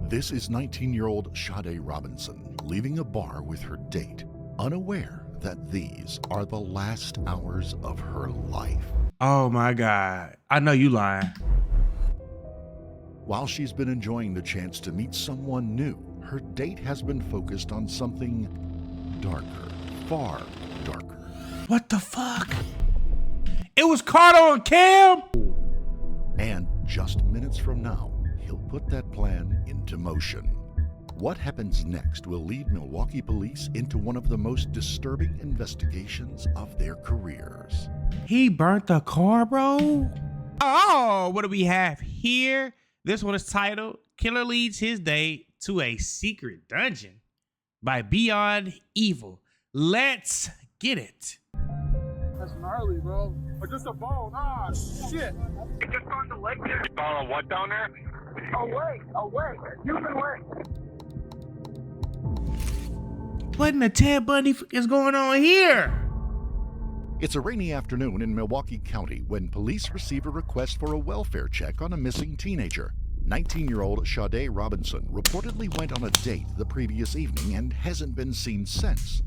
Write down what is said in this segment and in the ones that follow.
This is 19-year-old Sade Robinson leaving a bar with her date, unaware that these are the last hours of her life. Oh my God. I know you lying. While she's been enjoying the chance to meet someone new, her date has been focused on something darker, far darker. What the fuck? It was caught on cam? And just minutes from now, he'll put that plan into motion. What happens next will lead Milwaukee police into one of the most disturbing investigations of their careers. He burnt the car, bro? Oh, what do we have here? This one is titled, Killer Leads His Date to a Secret Dungeon by Beyond Evil. Let's get it. That's gnarly, bro. Or just a bone. Ah, shit. You just on the lake there. You found a what down there? A lake. Human lake. What in the Ted Bundy is going on here? It's a rainy afternoon in Milwaukee County when police receive a request for a welfare check on a missing teenager. 19-year-old Sade Robinson reportedly went on a date the previous evening and hasn't been seen since.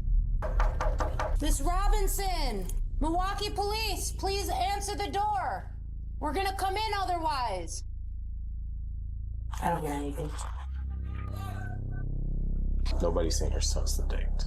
Miss Robinson, Milwaukee Police, please answer the door. We're gonna come in otherwise. I don't hear anything. Nobody's seen her since the date.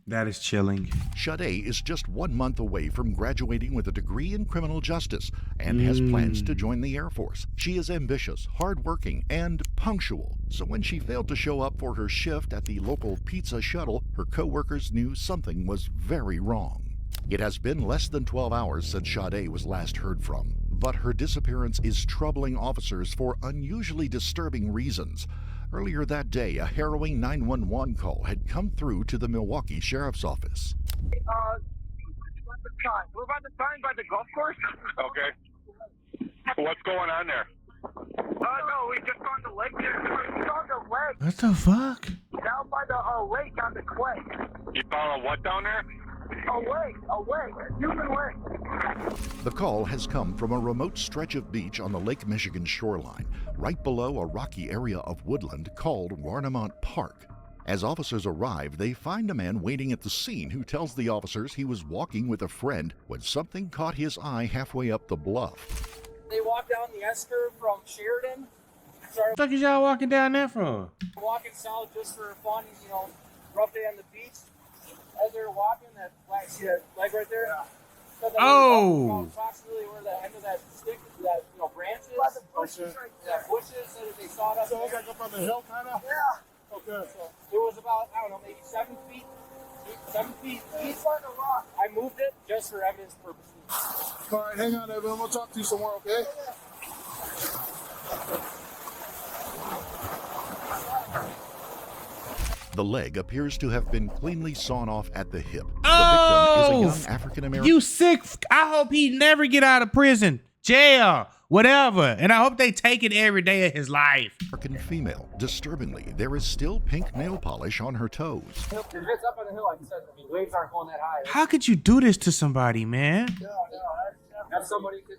That is chilling. Sade is just 1 month away from graduating with a degree in criminal justice and has plans to join the Air Force. She is ambitious, hardworking, and punctual. So when she failed to show up for her shift at the local pizza shuttle, her coworkers knew something was very wrong. It has been less than 12 hours since Sade was last heard from, but her disappearance is troubling officers for unusually disturbing reasons. Earlier that day, a harrowing 911 call had come through to the Milwaukee Sheriff's Office. We're about to sign by the golf course. Okay. What's going on there? No, we just on the lake there. We on the lake. What the fuck? Down by the lake on the clay. You found a what down there? A lake, human lake. The call has come from a remote stretch of beach on the Lake Michigan shoreline, right below a rocky area of woodland called Warnemont Park. As officers arrive, they find a man waiting at the scene who tells the officers he was walking with a friend when something caught his eye halfway up the bluff. They walked down the S-curve from Sheridan. What the fuck is y'all walking down there from? Walking south just for fun, rough day on the beach. As they were walking, that flag, see that leg right there? Yeah. So Oh! Approximately where the end of that stick, that branches. The bushes right there. Bushes, so that they saw it up So there. it's like up on the hill, kind of? Yeah. Okay. So it was about, I don't know, maybe 7 feet. 7 feet east on the rock. I moved it just for evidence purposes. All right, hang on, Evan. We'll talk to you some more, okay? The leg appears to have been cleanly sawn off at the hip. Oh! The victim is a young African-American. You sick. I hope he never get out of prison, jail, whatever. And I hope they take it every day of his life. African female. Disturbingly, there is still pink nail polish on her toes. If it's up on the hill, like I said, waves aren't going that high. How could you do this to somebody, man? Have somebody could,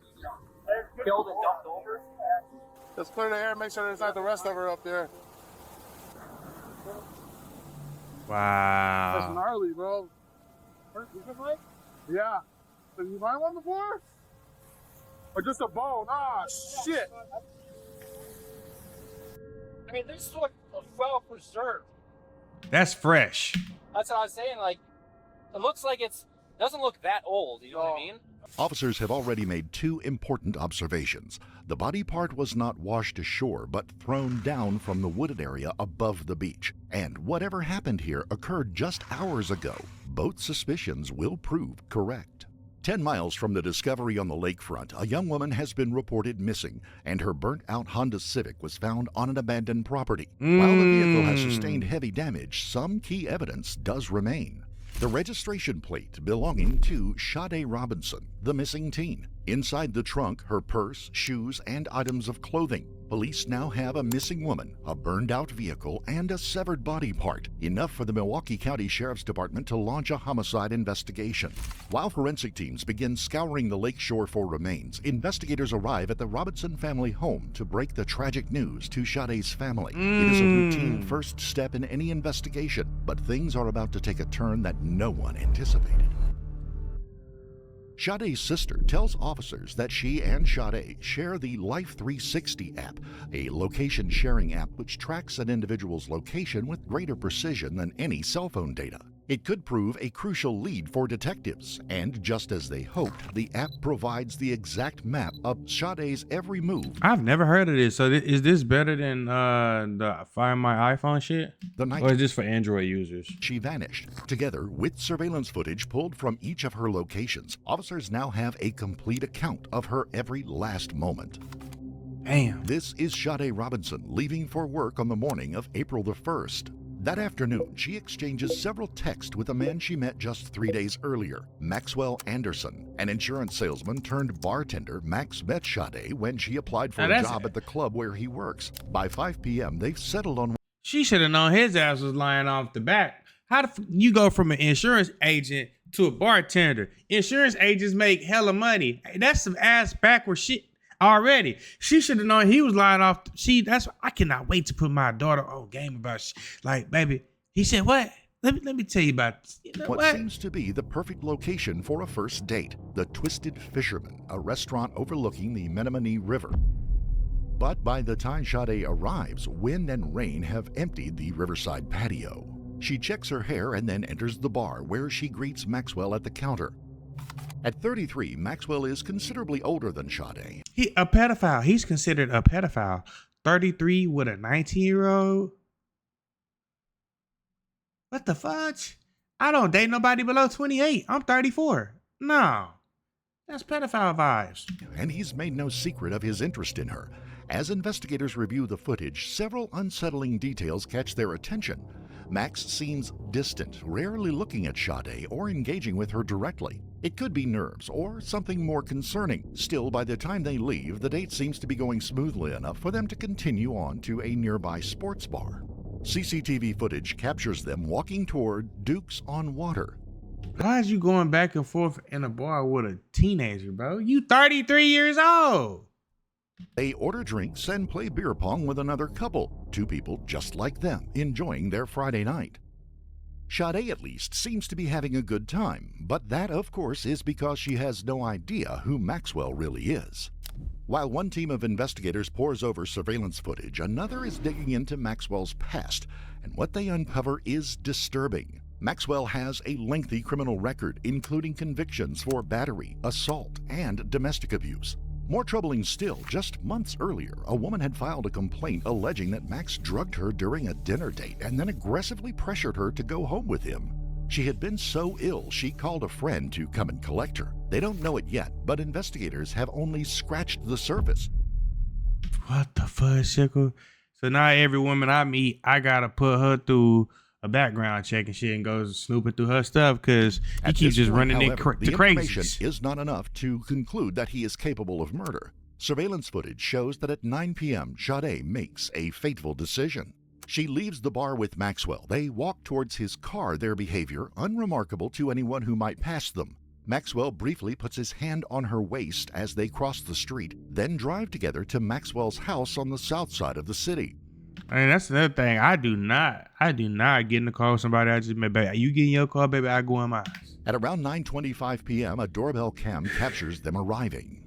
killed and dumped over. Let's clear the air, make sure there's not the rest of her up there. That's Wow. gnarly, bro. Yeah. Have you found one before? Or just a bone? Ah, shit. I mean, this look well preserved. That's fresh. That's what I was saying. Like, it looks like doesn't look that old. You know what I mean? Officers have already made 2 important observations. The body part was not washed ashore, but thrown down from the wooded area above the beach. And whatever happened here occurred just hours ago. Both suspicions will prove correct. 10 miles from the discovery on the lakefront, a young woman has been reported missing, and her burnt-out Honda Civic was found on an abandoned property. While the vehicle has sustained heavy damage, some key evidence does remain. The registration plate belonging to Sade Robinson, the missing teen. Inside the trunk, her purse, shoes, and items of clothing. Police now have a missing woman, a burned-out vehicle, and a severed body part, enough for the Milwaukee County Sheriff's Department to launch a homicide investigation. While forensic teams begin scouring the lakeshore for remains, investigators arrive at the Robinson family home to break the tragic news to Sade's family. It is a routine first step in any investigation, but things are about to take a turn that no one anticipated. Sade's sister tells officers that she and Sade share the Life 360 app, a location sharing app which tracks an individual's location with greater precision than any cell phone data. It could prove a crucial lead for detectives, and just as they hoped, the app provides the exact map of Sade's every move. I've never heard of this. So is this better than the Find My iPhone shit? The night Or is this for Android users? she vanished. Together with surveillance footage pulled from each of her locations, officers now have a complete account of her every last moment. Damn. This is Sade Robinson leaving for work on the morning of April the 1st. That afternoon, she exchanges several texts with a man she met just 3 days earlier, Maxwell Anderson, an insurance salesman turned bartender. Max met Sade when she applied for a job at the club where he works. By 5 p.m., they've settled on... She should have known his ass was lying off the back. How you go from an insurance agent to a bartender? Insurance agents make hella money. Hey, that's some ass backward shit already. She should have known he was lying off. I cannot wait to put my daughter on game about like, baby. He said, what? Let me tell you about this. You know what seems to be the perfect location for a first date, the Twisted Fisherman, a restaurant overlooking the Menominee River. But by the time Sade arrives, wind and rain have emptied the riverside patio. She checks her hair and then enters the bar, where she greets Maxwell at the counter. At 33, Maxwell is considerably older than Sade. A pedophile. He's considered a pedophile. 33 with a 19-year-old? What the fudge? I don't date nobody below 28. I'm 34. No. That's pedophile vibes. And he's made no secret of his interest in her. As investigators review the footage, several unsettling details catch their attention. Max seems distant, rarely looking at Sade or engaging with her directly. It could be nerves or something more concerning. Still, by the time they leave, the date seems to be going smoothly enough for them to continue on to a nearby sports bar. CCTV footage captures them walking toward Duke's on Water. Why is you going back and forth in a bar with a teenager, bro? You 33 years old. They order drinks and play beer pong with another couple, two people just like them, enjoying their Friday night. Sade, at least, seems to be having a good time, but that, of course, is because she has no idea who Maxwell really is. While one team of investigators pores over surveillance footage, another is digging into Maxwell's past, and what they uncover is disturbing. Maxwell has a lengthy criminal record, including convictions for battery, assault, and domestic abuse. More troubling still, just months earlier, a woman had filed a complaint alleging that Max drugged her during a dinner date and then aggressively pressured her to go home with him. She had been so ill, she called a friend to come and collect her. They don't know it yet, but investigators have only scratched the surface. What the fuck, Sickle? So now every woman I meet, I gotta put her through a background check and shit and goes snooping through her stuff because he keeps just running however, the information crazies. is not enough to conclude that he is capable of murder. Surveillance footage shows that at 9 p.m., Sade makes a fateful decision. She leaves the bar with Maxwell. They walk towards his car, their behavior unremarkable to anyone who might pass them. Maxwell briefly puts his hand on her waist as they cross the street, then drive together to Maxwell's house on the south side of the city. I mean, that's another thing. I do not get in the car with somebody. I just, baby, you get in your car, baby, I go in mine. At around 9:25 p.m., a doorbell cam captures them arriving.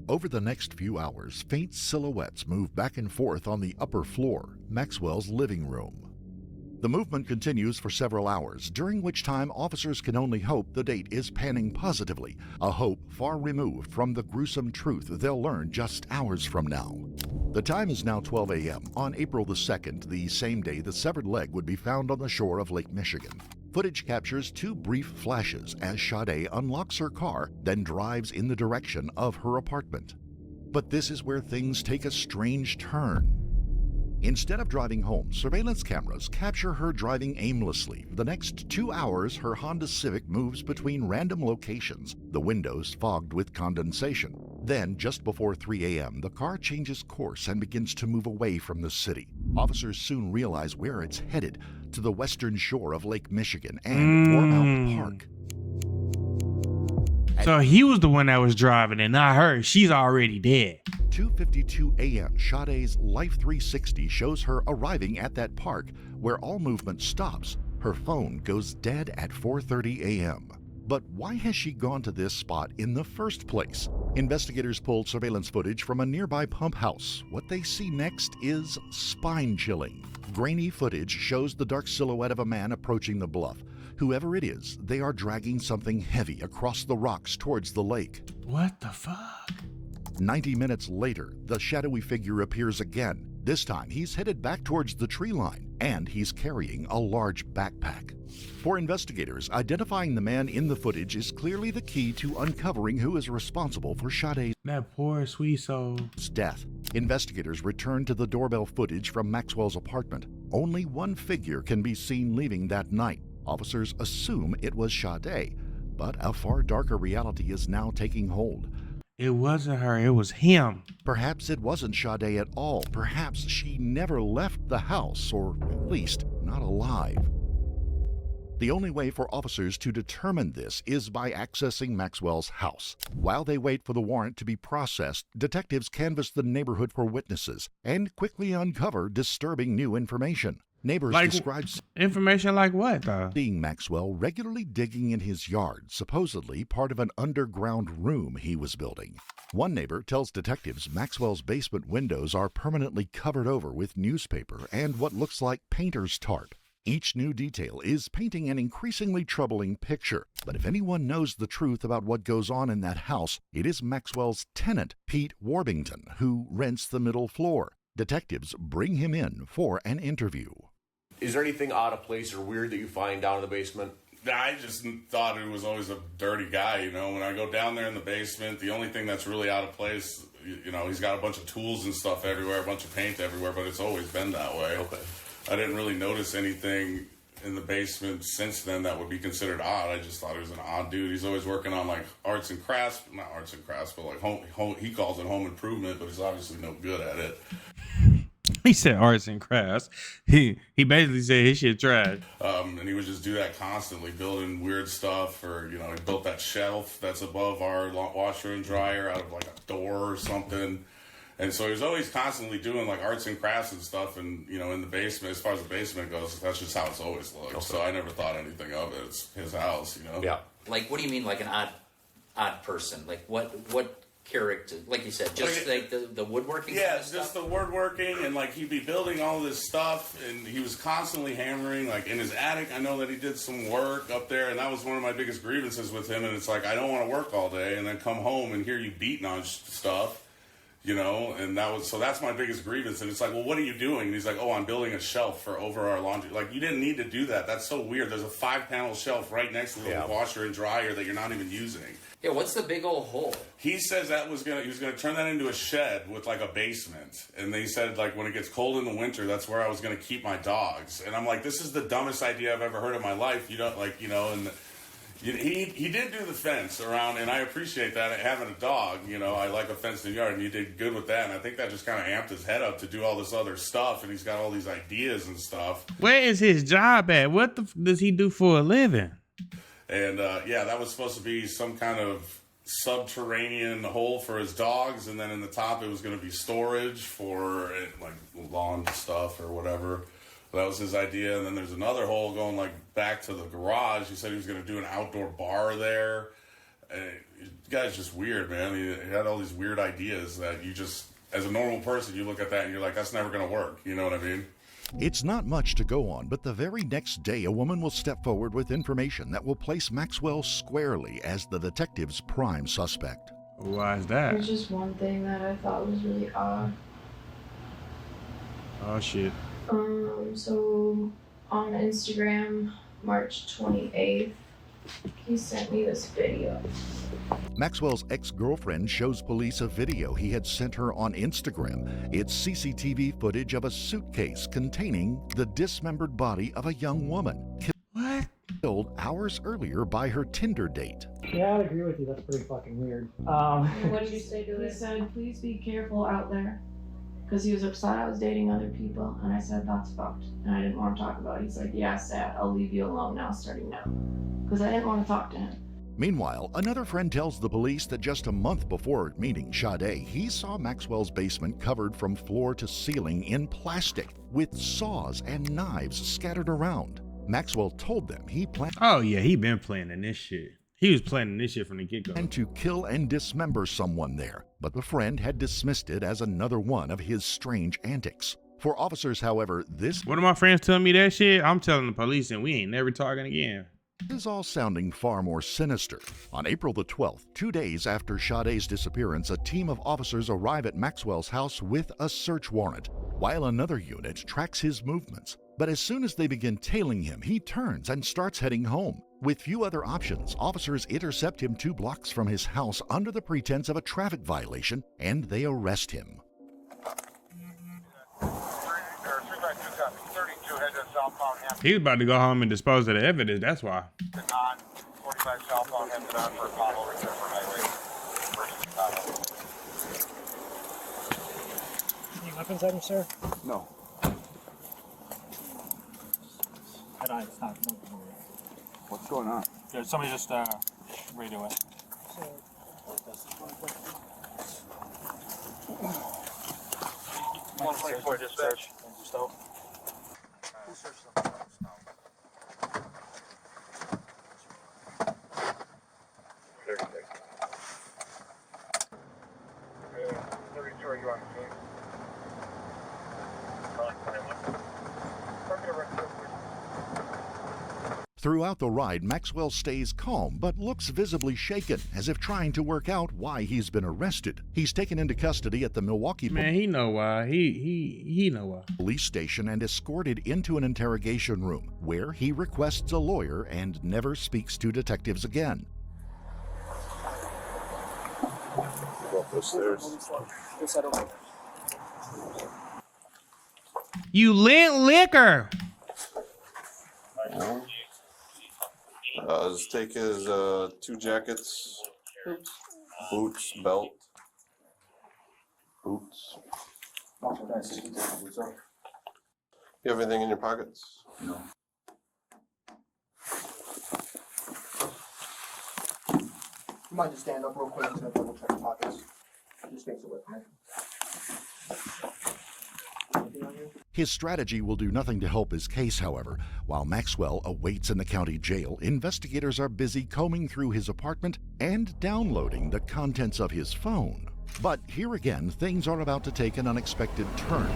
Over the next few hours, faint silhouettes move back and forth on the upper floor, Maxwell's living room. The movement continues for several hours, during which time officers can only hope the date is panning positively, a hope far removed from the gruesome truth they'll learn just hours from now. The time is now 12 a.m. on April the 2nd, the same day the severed leg would be found on the shore of Lake Michigan. Footage captures two brief flashes as Sade unlocks her car, then drives in the direction of her apartment. But this is where things take a strange turn. Instead of driving home, surveillance cameras capture her driving aimlessly. For the next 2 hours, her Honda Civic moves between random locations, the windows fogged with condensation. Then, just before 3 a.m., the car changes course and begins to move away from the city. Officers soon realize where it's headed, to the western shore of Lake Michigan and Warmount Park. So he was the one that was driving and not her. She's already dead. 2:52 a.m., Sade's Life 360 shows her arriving at that park where all movement stops. Her phone goes dead at 4:30 a.m. But why has she gone to this spot in the first place? Investigators pulled surveillance footage from a nearby pump house. What they see next is spine-chilling. Grainy footage shows the dark silhouette of a man approaching the bluff. Whoever it is, they are dragging something heavy across the rocks towards the lake. What the fuck? 90 minutes later, the shadowy figure appears again. This time, he's headed back towards the tree line, and he's carrying a large backpack. For investigators, identifying the man in the footage is clearly the key to uncovering who is responsible for Sade's That poor sweet soul. death. Investigators return to the doorbell footage from Maxwell's apartment. Only one figure can be seen leaving that night. Officers assume it was Sade, but a far darker reality is now taking hold. It wasn't her, it was him. Perhaps it wasn't Sade at all. Perhaps she never left the house, or at least not alive. The only way for officers to determine this is by accessing Maxwell's house. While they wait for the warrant to be processed, detectives canvass the neighborhood for witnesses and quickly uncover disturbing new information. Neighbors describe Information like what, though? seeing Maxwell regularly digging in his yard, supposedly part of an underground room he was building. One neighbor tells detectives Maxwell's basement windows are permanently covered over with newspaper and what looks like painter's tarp. Each new detail is painting an increasingly troubling picture. But if anyone knows the truth about what goes on in that house, it is Maxwell's tenant, Pete Warbington, who rents the middle floor. Detectives bring him in for an interview. Is there anything out of place or weird that you find down in the basement? I just thought it was always a dirty guy, you know. When I go down there in the basement, the only thing that's really out of place, you know, he's got a bunch of tools and stuff everywhere, a bunch of paint everywhere, but it's always been that way. Okay. I didn't really notice anything in the basement since then that would be considered odd. I just thought he was an odd dude. He's always working on like arts and crafts, not arts and crafts, but like home he calls it home improvement, but he's obviously no good at it. He said arts and crafts. He basically said his shit trash. And he would just do that constantly, building weird stuff. Or, you know, he built that shelf that's above our washer and dryer out of like a door or something. And so he was always constantly doing like arts and crafts and stuff. And, you know, in the basement, as far as the basement goes, that's just how it's always looked. Okay. So I never thought anything of it. It's his house, you know? Yeah. Like, what do you mean, like an odd person? Like, what character? Like you said, just like the woodworking. Yeah, kind of just stuff? the woodworking, and like he'd be building all this stuff, and he was constantly hammering. Like in his attic, I know that he did some work up there, and that was one of my biggest grievances with him. And it's like, I don't want to work all day and then come home and hear you beating on stuff. You know, and that's my biggest grievance. And it's like, well, what are you doing? And he's like, oh, I'm building a shelf for over our laundry. Like, you didn't need to do that. That's so weird. There's a 5-panel shelf right next to the washer and dryer that you're not even using. Yeah, what's the big old hole? He says he was gonna turn that into a shed with like a basement. And they said like when it gets cold in the winter, that's where I was gonna keep my dogs. And I'm like, this is the dumbest idea I've ever heard in my life. You don't like, you know, and he did do the fence around, and I appreciate that. Having a dog, you know, I like a fenced-in yard, and he did good with that. And I think that just kind of amped his head up to do all this other stuff, and he's got all these ideas and stuff. Where is his job at? What does he do for a living? And yeah, that was supposed to be some kind of subterranean hole for his dogs, and then in the top it was going to be storage for like lawn stuff or whatever. That was his idea. And then there's another hole going like back to the garage. He said he was going to do an outdoor bar there. The guy's just weird, man. He had all these weird ideas that you just, as a normal person, you look at that and you're like, that's never going to work. You know what I mean? It's not much to go on, but the very next day, a woman will step forward with information that will place Maxwell squarely as the detective's prime suspect. Why is that? There's just one thing that I thought was really odd. Oh, shit. So on Instagram, March 28th, he sent me this video. Maxwell's ex-girlfriend shows police a video he had sent her on Instagram. It's CCTV footage of a suitcase containing the dismembered body of a young woman killed hours earlier by her Tinder date. Yeah, I'd agree with you. That's pretty fucking weird. What did you say to it? He said, please be careful out there. Because he was upset I was dating other people. And I said, that's fucked. And I didn't want to talk about it. He's like, yeah, sad. I'll leave you alone now, starting now. Because I didn't want to talk to him. Meanwhile, another friend tells the police that just a month before meeting Sade, he saw Maxwell's basement covered from floor to ceiling in plastic, with saws and knives scattered around. Maxwell told them he planned Oh yeah, he been planning this shit. He was planning this shit from the get-go. to kill and dismember someone there, but the friend had dismissed it as another one of his strange antics. For officers, however, this One of my friends telling me that shit, I'm telling the police and we ain't never talking again. is all sounding far more sinister. On April the 12th, 2 days after Sade's disappearance, a team of officers arrive at Maxwell's house with a search warrant, while another unit tracks his movements. But as soon as they begin tailing him, he turns and starts heading home. With few other options, officers intercept him 2 blocks from his house under the pretense of a traffic violation, and they arrest him. 32 headed southbound Hampton. He's about to go home and dispose of the evidence, that's why. On 45 southbound Hampton on for Apollo return for highway versus Chicago. Any weapons on you, sir? No. Head on, stop. What's going on? Yeah, somebody just radio it. 124 dispatch. Stow. Who searched the house now? 32, are you on the scene? Throughout the ride, Maxwell stays calm but looks visibly shaken, as if trying to work out why he's been arrested. He's taken into custody at the Milwaukee Man, he know why. He know why. police station and escorted into an interrogation room, where he requests a lawyer and never speaks to detectives again. Go up those stairs. You lit liquor. Just take his 2 jackets, boots, belt, boots. You have anything in your pockets? No. You might just stand up real quick and double check the pockets. Just makes it with me. His strategy will do nothing to help his case, however. While Maxwell awaits in the county jail, investigators are busy combing through his apartment and downloading the contents of his phone. But here again, things are about to take an unexpected turn.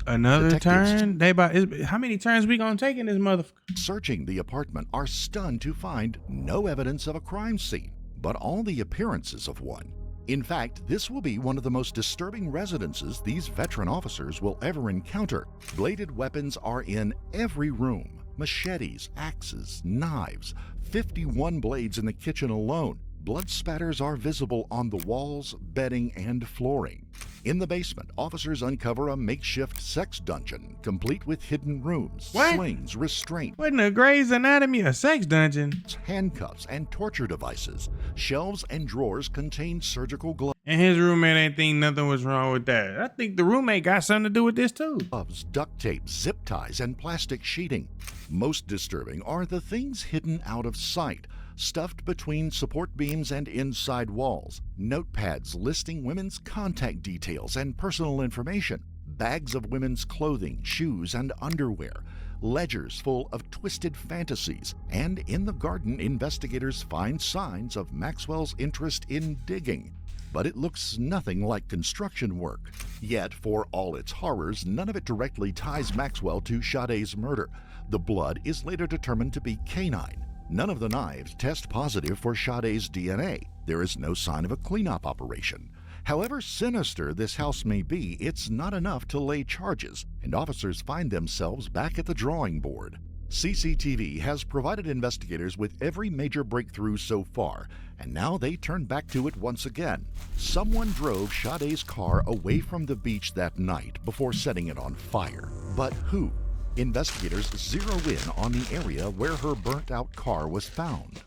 Another Detectives turn? How many turns we gonna take in this motherfucker? searching the apartment are stunned to find no evidence of a crime scene, but all the appearances of one. In fact, this will be one of the most disturbing residences these veteran officers will ever encounter. Bladed weapons are in every room. Machetes, axes, knives, 51 blades in the kitchen alone. Blood spatters are visible on the walls, bedding, and flooring. In the basement, officers uncover a makeshift sex dungeon, complete with hidden rooms, What? slings, restraints, What in the Grey's Anatomy, a sex dungeon? handcuffs, and torture devices. Shelves and drawers contain surgical And his roommate ain't think nothing was wrong with that. I think the roommate got something to do with this too. gloves, duct tape, zip ties, and plastic sheeting. Most disturbing are the things hidden out of sight, stuffed between support beams and inside walls. Notepads listing women's contact details and personal information. Bags of women's clothing, shoes, and underwear. Ledgers full of twisted fantasies. And in the garden, investigators find signs of Maxwell's interest in digging. But it looks nothing like construction work. Yet, for all its horrors, none of it directly ties Maxwell to Sade's murder. The blood is later determined to be canine. None of the knives test positive for Sade's DNA. There is no sign of a cleanup operation. However sinister this house may be, it's not enough to lay charges, and officers find themselves back at the drawing board. CCTV has provided investigators with every major breakthrough so far, and now they turn back to it once again. Someone drove Sade's car away from the beach that night before setting it on fire. But who? Investigators zero in on the area where her burnt-out car was found.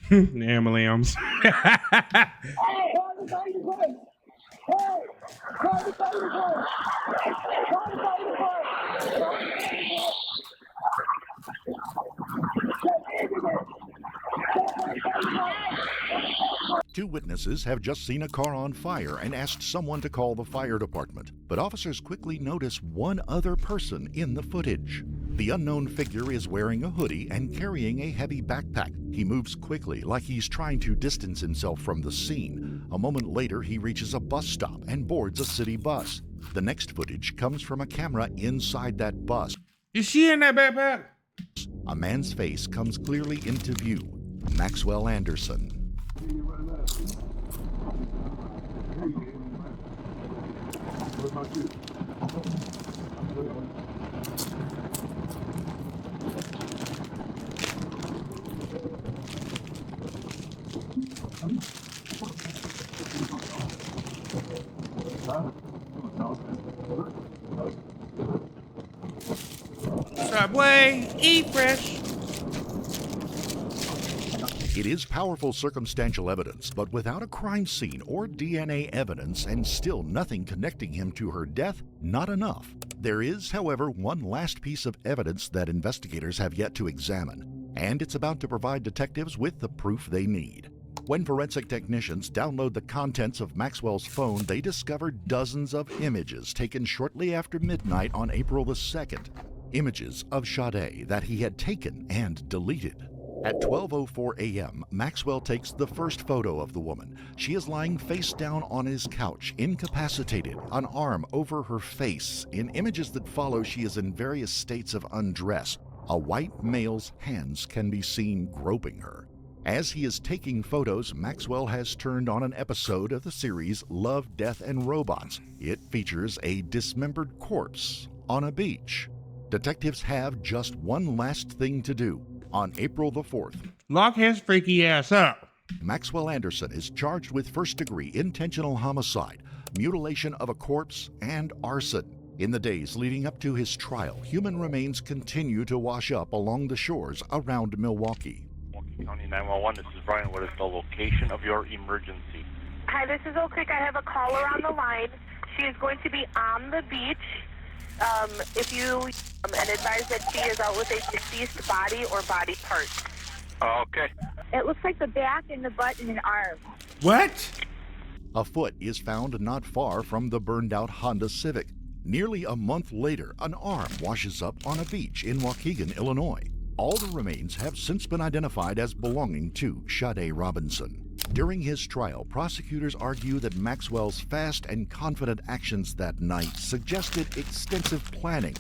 The ambulance. Two witnesses have just seen a car on fire and asked someone to call the fire department, but officers quickly notice one other person in the footage. The unknown figure is wearing a hoodie and carrying a heavy backpack. He moves quickly, like he's trying to distance himself from the scene. A moment later, he reaches a bus stop and boards a city bus. The next footage comes from a camera inside that bus. Is she in that backpack? A man's face comes clearly into view. Maxwell Anderson. Subway, eat fresh. It is powerful circumstantial evidence, but without a crime scene or DNA evidence and still nothing connecting him to her death, not enough. There is, however, one last piece of evidence that investigators have yet to examine, and it's about to provide detectives with the proof they need. When forensic technicians download the contents of Maxwell's phone, they discover dozens of images taken shortly after midnight on April the 2nd. Images of Sade that he had taken and deleted. At 12:04 a.m., Maxwell takes the first photo of the woman. She is lying face down on his couch, incapacitated, an arm over her face. In images that follow, she is in various states of undress. A white male's hands can be seen groping her. As he is taking photos, Maxwell has turned on an episode of the series Love, Death, and Robots. It features a dismembered corpse on a beach. Detectives have just one last thing to do. On April the 4th, lock his freaky ass up. Maxwell Anderson is charged with first-degree intentional homicide, mutilation of a corpse, and arson. In the days leading up to his trial, human remains continue to wash up along the shores around Milwaukee. Milwaukee County 911, this is Brian. What is the location of your emergency? Hi, this is Oak Creek. I have a caller on the line. She is going to be on the beach. If you and advise that she is out with a deceased body or body parts. Okay. It looks like the back and the butt and an arm. What? A foot is found not far from the burned-out Honda Civic. Nearly a month later, an arm washes up on a beach in Waukegan, Illinois. All the remains have since been identified as belonging to Sade Robinson. During his trial, prosecutors argue that Maxwell's fast and confident actions that night suggested extensive planning.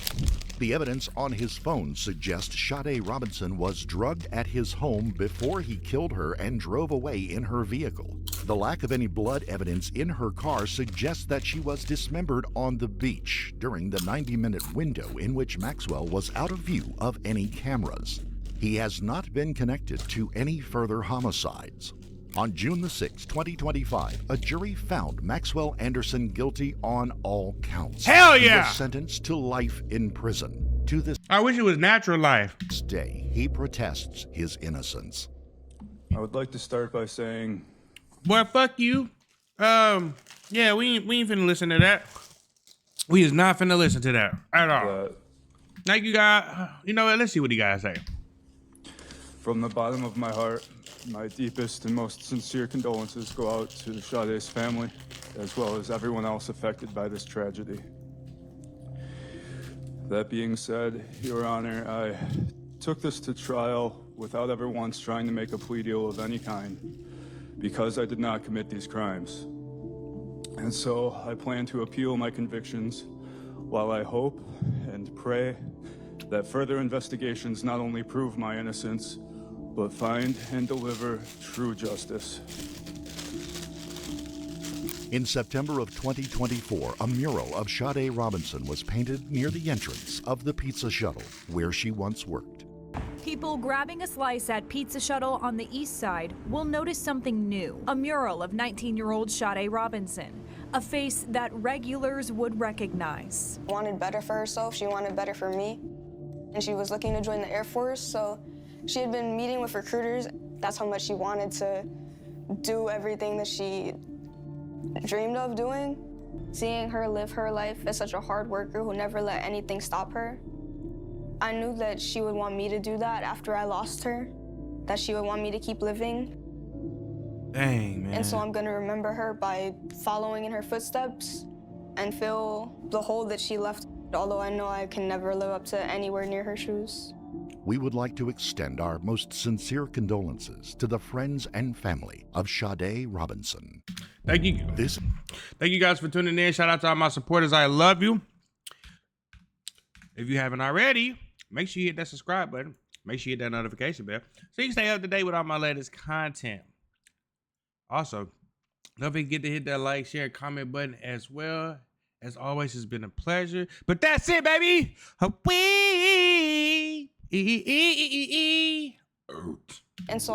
The evidence on his phone suggests Sade Robinson was drugged at his home before he killed her and drove away in her vehicle. The lack of any blood evidence in her car suggests that she was dismembered on the beach during the 90-minute window in which Maxwell was out of view of any cameras. He has not been connected to any further homicides. On June the 6th, 2025, a jury found Maxwell Anderson guilty on all counts. Hell yeah! He was sentenced to life in prison. To this I wish it was natural life. day, he protests his innocence. I would like to start by saying, boy, fuck you. Yeah, we ain't finna listen to that. We is not finna listen to that at all. Thank you, guys. You know what? Let's see what you guys say. From the bottom of my heart, my deepest and most sincere condolences go out to Sade's family, as well as everyone else affected by this tragedy. That being said, Your Honor, I took this to trial without ever once trying to make a plea deal of any kind, because I did not commit these crimes. And so I plan to appeal my convictions while I hope and pray that further investigations not only prove my innocence, but find and deliver true justice. In September of 2024, a mural of Sade Robinson was painted near the entrance of the Pizza Shuttle, where she once worked. People grabbing a slice at Pizza Shuttle on the east side will notice something new. A mural of 19-year-old Sade Robinson, a face that regulars would recognize. Wanted better for herself, she wanted better for me, and she was looking to join the Air Force, so she had been meeting with recruiters. That's how much she wanted to do everything that she dreamed of doing. Seeing her live her life as such a hard worker who never let anything stop her, I knew that she would want me to do that after I lost her, that she would want me to keep living. Dang, man. And so I'm gonna remember her by following in her footsteps and fill the hole that she left, although I know I can never live up to anywhere near her shoes. We would like to extend our most sincere condolences to the friends and family of Sade Robinson. Thank you. Thank you guys for tuning in. Shout out to all my supporters. I love you. If you haven't already, make sure you hit that subscribe button. Make sure you hit that notification bell so you can stay up to date with all my latest content. Also, don't forget to hit that like, share, and comment button as well. As always, it's been a pleasure. But that's it, baby. And so